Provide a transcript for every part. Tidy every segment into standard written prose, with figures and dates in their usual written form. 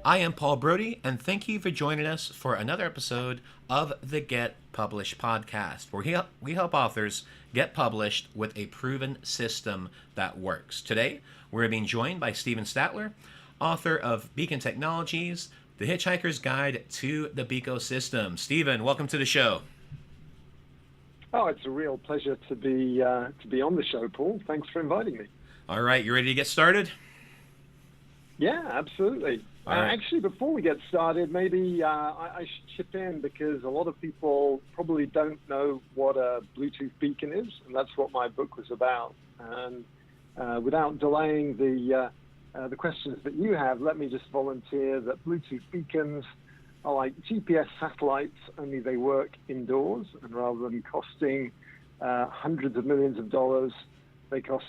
I am Paul Brodie, and thank you for joining us for another episode of the Get Published podcast, where we help authors get published with a proven system that works. Today, we're being joined by Stephen Statler, author of Beacon Technologies, The Hitchhiker's Guide to the Ecosystem. Stephen, welcome to the show. Oh, it's a real pleasure to be on the show, Paul. Thanks for inviting me. All right, you ready to get started? Yeah, absolutely. All right. Actually, before we get started, maybe I should chip in because a lot of people probably don't know what a Bluetooth beacon is, and that's what my book was about. And without delaying the questions that you have, let me just volunteer that Bluetooth beacons are like GPS satellites, only they work indoors, and rather than costing hundreds of millions of dollars, they cost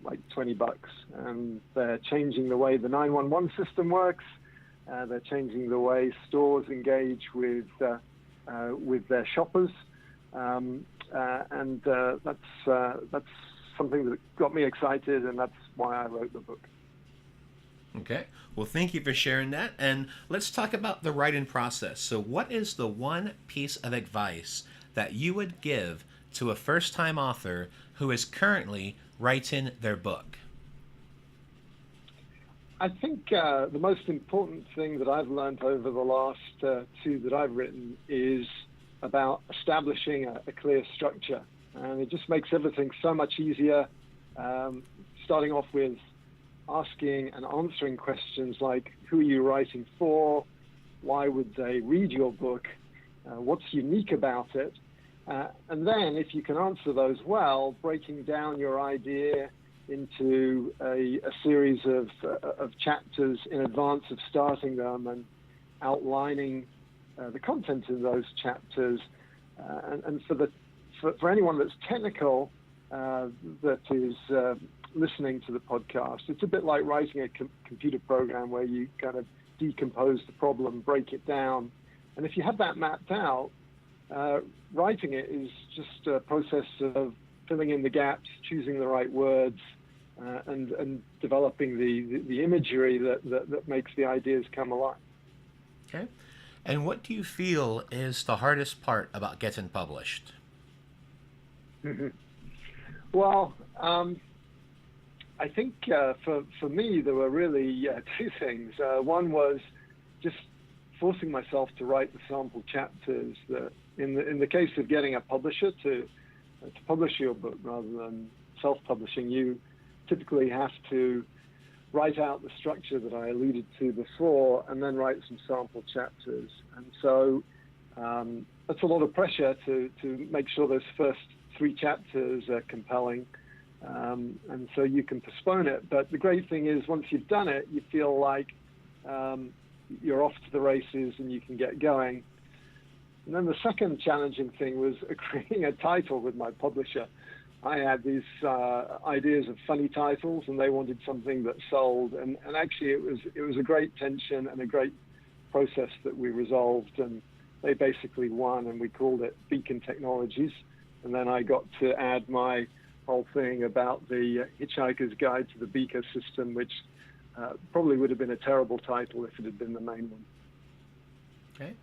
like $20, and they're changing the way the 911 system works. They're changing the way stores engage with their shoppers, and that's something that got me excited, and that's why I wrote the book. Okay. Well, thank you for sharing that. And let's talk about the writing process. So what is the one piece of advice that you would give to a first-time author who is currently writing their book? I think the most important thing that I've learned over the last two that I've written is about establishing a clear structure. And it just makes everything so much easier, starting off with asking and answering questions like, who are you writing for? Why would they read your book? What's unique about it? And then, if you can answer those well, breaking down your idea into a series of chapters in advance of starting them and outlining the content in those chapters. And for anyone that's technical, that is listening to the podcast, it's a bit like writing a computer program where you kind of decompose the problem, break it down. And if you have that mapped out, writing it is just a process of filling in the gaps, choosing the right words, and developing the imagery that makes the ideas come alive. Okay. And what do you feel is the hardest part about getting published? Well, I think for me, there were really two things. One was just forcing myself to write the sample chapters. That in the case of getting a publisher to publish your book rather than self-publishing, you typically have to write out the structure that I alluded to before and then write some sample chapters. And so that's a lot of pressure to make sure those first three chapters are compelling. And so you can postpone it. But the great thing is once you've done it, you feel like you're off to the races and you can get going. And then the second challenging thing was agreeing a title with my publisher. I had these ideas of funny titles, and they wanted something that sold. And actually, it was a great tension and a great process that we resolved. And they basically won, and we called it Beacon Technologies. And then I got to add my whole thing about the Hitchhiker's Guide to the Ecosystem, which probably would have been a terrible title if it had been the main one. Okay.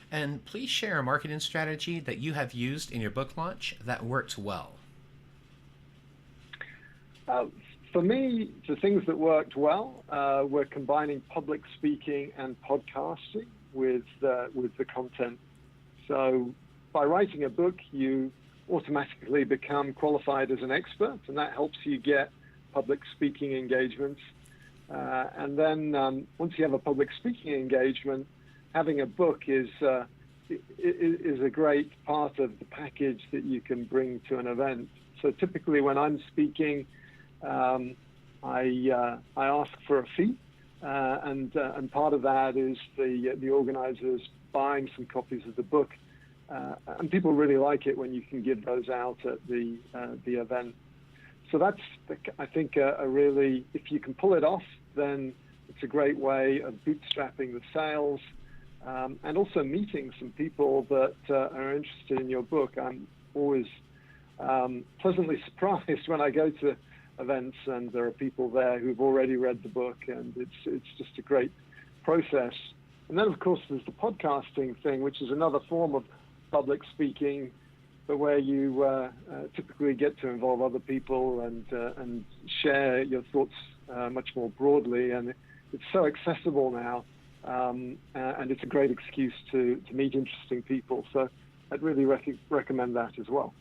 And please share a marketing strategy that you have used in your book launch that worked well. For me, the things that worked well were combining public speaking and podcasting with the content. So by writing a book, you automatically become qualified as an expert, and that helps you get public speaking engagements. And then once you have a public speaking engagement, having a book is a great part of the package that you can bring to an event. So typically when I'm speaking, I ask for a fee, and part of that is the organizers buying some copies of the book. And people really like it when you can give those out at the event. So that's, I think, a really, if you can pull it off, then it's a great way of bootstrapping the sales, and also meeting some people that are interested in your book. I'm always pleasantly surprised when I go to events and there are people there who've already read the book, and it's just a great process. And then, of course, there's the podcasting thing, which is another form of public speaking, but where you typically get to involve other people and share your thoughts much more broadly. And it's so accessible now, and it's a great excuse to meet interesting people. So I'd really recommend that as well.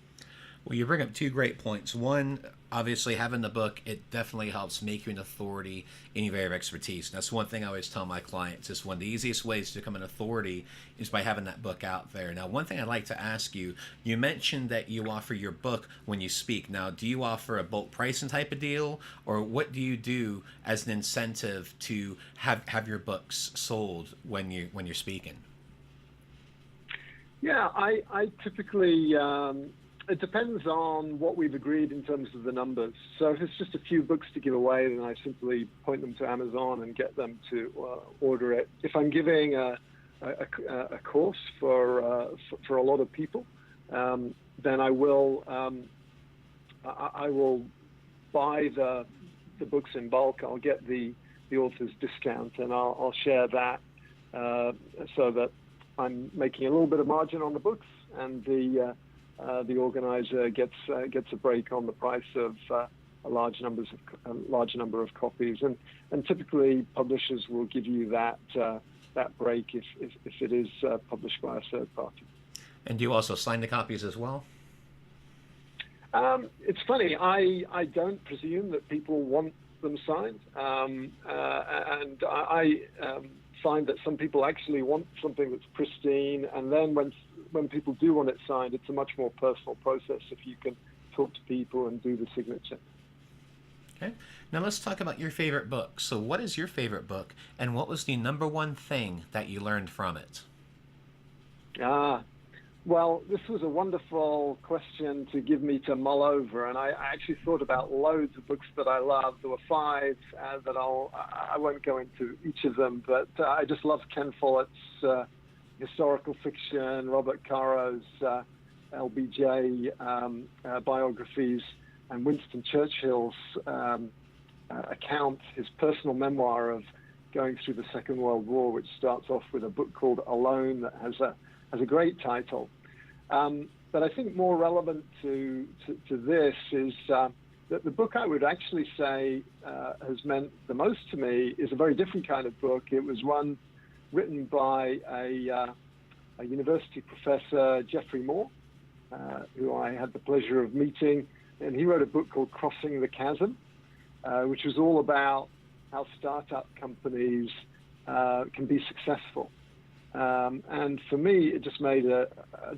Well, you bring up two great points. One, obviously, having the book, it definitely helps make you an authority in your area of expertise. And that's one thing I always tell my clients is one of the easiest ways to become an authority is by having that book out there. Now, one thing I'd like to ask you, you mentioned that you offer your book when you speak. Now, do you offer a bulk pricing type of deal, or what do you do as an incentive to have your books sold when you're speaking? Yeah, I typically... it depends on what we've agreed in terms of the numbers. So if it's just a few books to give away, then I simply point them to Amazon and get them to order it. If I'm giving a course for a lot of people, then I will buy the books in bulk. I'll get the author's discount, and I'll share that so that I'm making a little bit of margin on the books, and the organizer gets a break on the price of a large number of copies, and typically publishers will give you that break if it is published by a third party. And do you also sign the copies as well? It's funny. I don't presume that people want them signed, and I find that some people actually want something that's pristine, and then when people do want it signed, it's a much more personal process if you can talk to people and do the signature. Okay. Now let's talk about your favorite book. So what is your favorite book, and what was the number one thing that you learned from it? Well, this was a wonderful question to give me to mull over, and I actually thought about loads of books that I love. There were 5 that I won't go into each of them, but I just love Ken Follett's historical fiction, Robert Caro's LBJ biographies, and Winston Churchill's account, his personal memoir of going through the Second World War, which starts off with a book called Alone that has a great title. But I think more relevant to this is that the book I would actually say has meant the most to me is a very different kind of book. It was one written by a university professor, Geoffrey Moore, who I had the pleasure of meeting, and he wrote a book called Crossing the Chasm, which was all about how startup companies can be successful. And for me, it just made a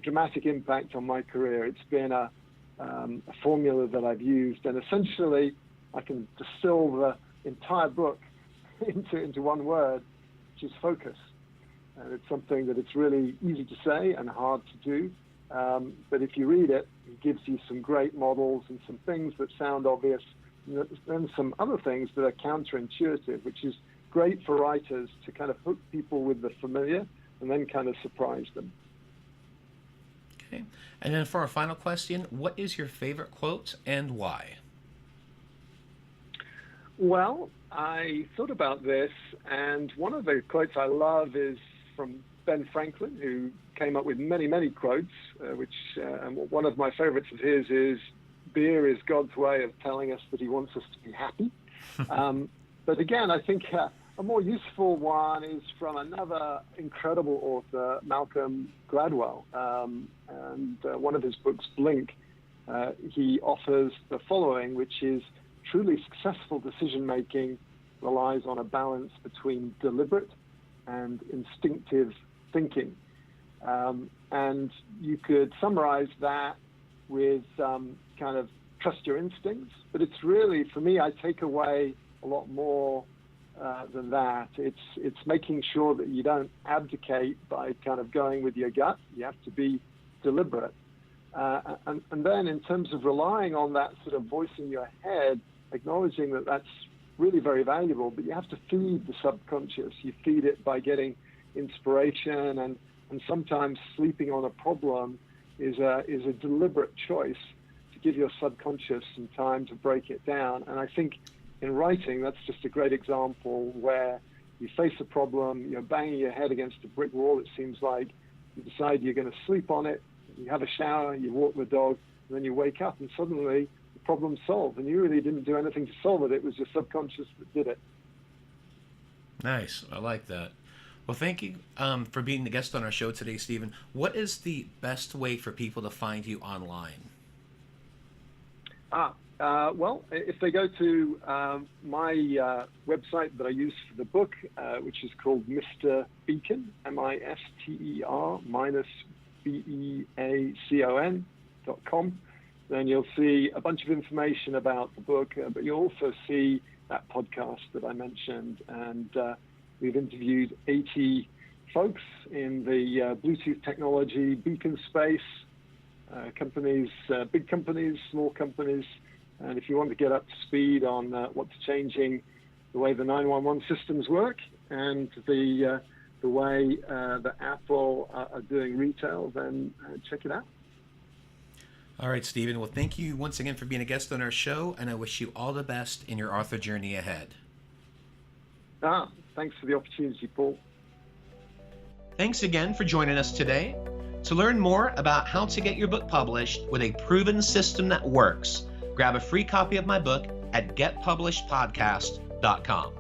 dramatic impact on my career. It's been a formula that I've used, and essentially I can distill the entire book into one word, which is focus. And it's something that it's really easy to say and hard to do. But if you read it, it gives you some great models and some things that sound obvious, and then some other things that are counterintuitive, which is great for writers to kind of hook people with the familiar and then kind of surprise them. Okay. And then for our final question, what is your favorite quote and why? Well, I thought about this, and one of the quotes I love is from Ben Franklin, who came up with many, many quotes, and one of my favorites of his is, "Beer is God's way of telling us that he wants us to be happy." But again, I think a more useful one is from another incredible author, Malcolm Gladwell. And one of his books, Blink, he offers the following, which is, truly successful decision-making relies on a balance between deliberate and instinctive thinking. And you could summarize that with kind of trust your instincts, but it's really, for me, I take away a lot more than that. It's making sure that you don't abdicate by kind of going with your gut. You have to be deliberate. And then in terms of relying on that sort of voice in your head, acknowledging that that's really very valuable, but you have to feed the subconscious. You feed it by getting inspiration, and sometimes sleeping on a problem is a deliberate choice to give your subconscious some time to break it down. And I think in writing, that's just a great example where you face a problem, you're banging your head against a brick wall, it seems like. You decide you're going to sleep on it, you have a shower, you walk the dog, and then you wake up and suddenly the problem's solved. And you really didn't do anything to solve it. It was your subconscious that did it. Nice. I like that. Well, thank you for being the guest on our show today, Stephen. What is the best way for people to find you online? Well, if they go to my website that I use for the book, which is called Mr. Beacon, MISTER-BEACON.com, then you'll see a bunch of information about the book, but you'll also see that podcast that I mentioned. And we've interviewed 80 folks in the Bluetooth technology beacon space, companies, big companies, small companies. And if you want to get up to speed on what's changing the way the 911 systems work and the way that Apple are doing retail, then check it out. All right, Stephen. Well, thank you once again for being a guest on our show, and I wish you all the best in your author journey ahead. Thanks for the opportunity, Paul. Thanks again for joining us today. To learn more about how to get your book published with a proven system that works, grab a free copy of my book at getpublishedpodcast.com.